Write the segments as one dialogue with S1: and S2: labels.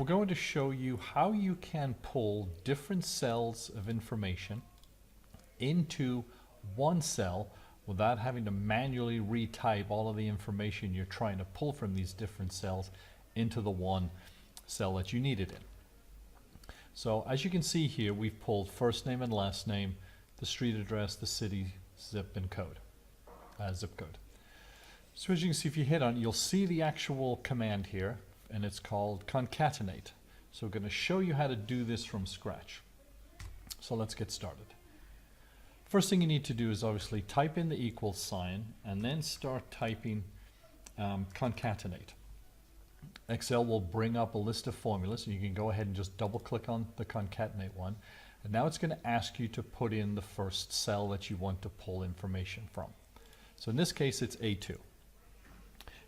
S1: going to show you how you can pull different cells of information into one cell without having to manually retype all of the information you're trying to pull from these different cells into the one cell that you need it in. So as you can see here, we've pulled first name and last name, the street address, the city, zip code. So as you can see, if you hit on it, you'll see the actual command here, and it's called concatenate. So we're going to show you how to do this from scratch. So let's get started. First thing you need to do is obviously type in the equal sign and then start typing concatenate. Excel will bring up a list of formulas, and you can go ahead and just double click on the concatenate one. And now it's going to ask you to put in the first cell that you want to pull information from. So in this case, it's A2.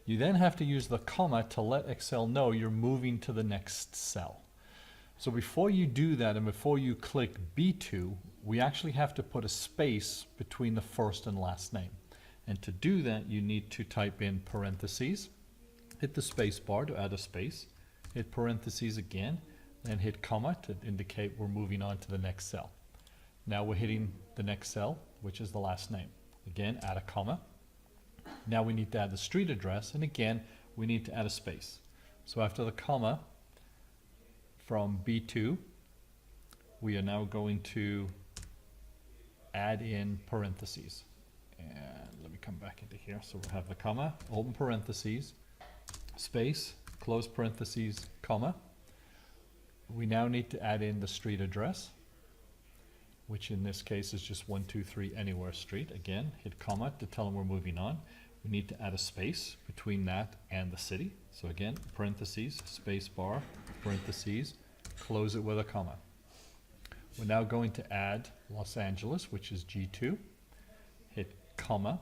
S1: You then have to use the comma to let Excel know you're moving to the next cell. So before you do that and before you click B2, we actually have to put a space between the first and last name. And to do that, you need to type in parentheses, hit the space bar to add a space, hit parentheses again, and hit comma to indicate we're moving on to the next cell. Now we're hitting the next cell, which is the last name. Again, add a comma. Now we need to add the street address, and again, we need to add a space. So after the comma, from B2, we are now going to add in parentheses. And let me come back into here. So we'll have the comma, open parentheses, space, close parentheses, comma. We now need to add in the street address, which in this case is just 123 Anywhere Street. Again, hit comma to tell them we're moving on. We need to add a space between that and the city. So again, parentheses, space bar, parentheses, close it with a comma. We're now going to add Los Angeles, which is G2. Hit comma.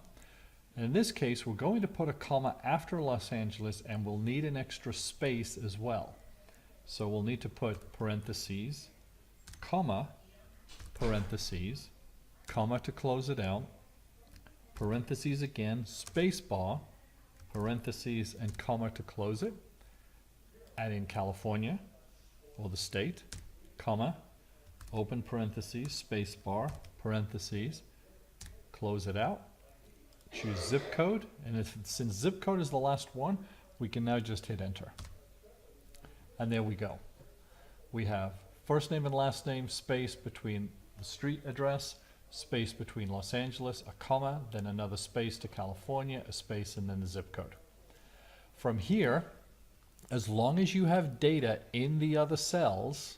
S1: And in this case, we're going to put a comma after Los Angeles, and we'll need an extra space as well. So we'll need to put parentheses, comma, parentheses, comma to close it out, parentheses again, space bar, parentheses, and comma to close it. Add in California, or the state, comma, open parentheses, space bar, parentheses, close it out. Choose zip code, and since zip code is the last one, we can now just hit enter. And there we go. We have first name and last name, space between the street address, space between Los Angeles, a comma, then another space to California, a space, and then the zip code. From here, as long as you have data in the other cells,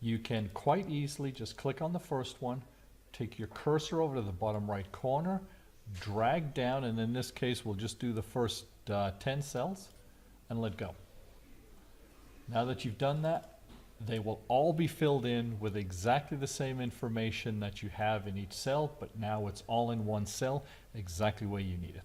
S1: you can quite easily just click on the first one, take your cursor over to the bottom right corner, drag down, and in this case we'll just do the first 10 cells and let go. Now that you've done that, they will all be filled in with exactly the same information that you have in each cell, but now it's all in one cell, exactly where you need it.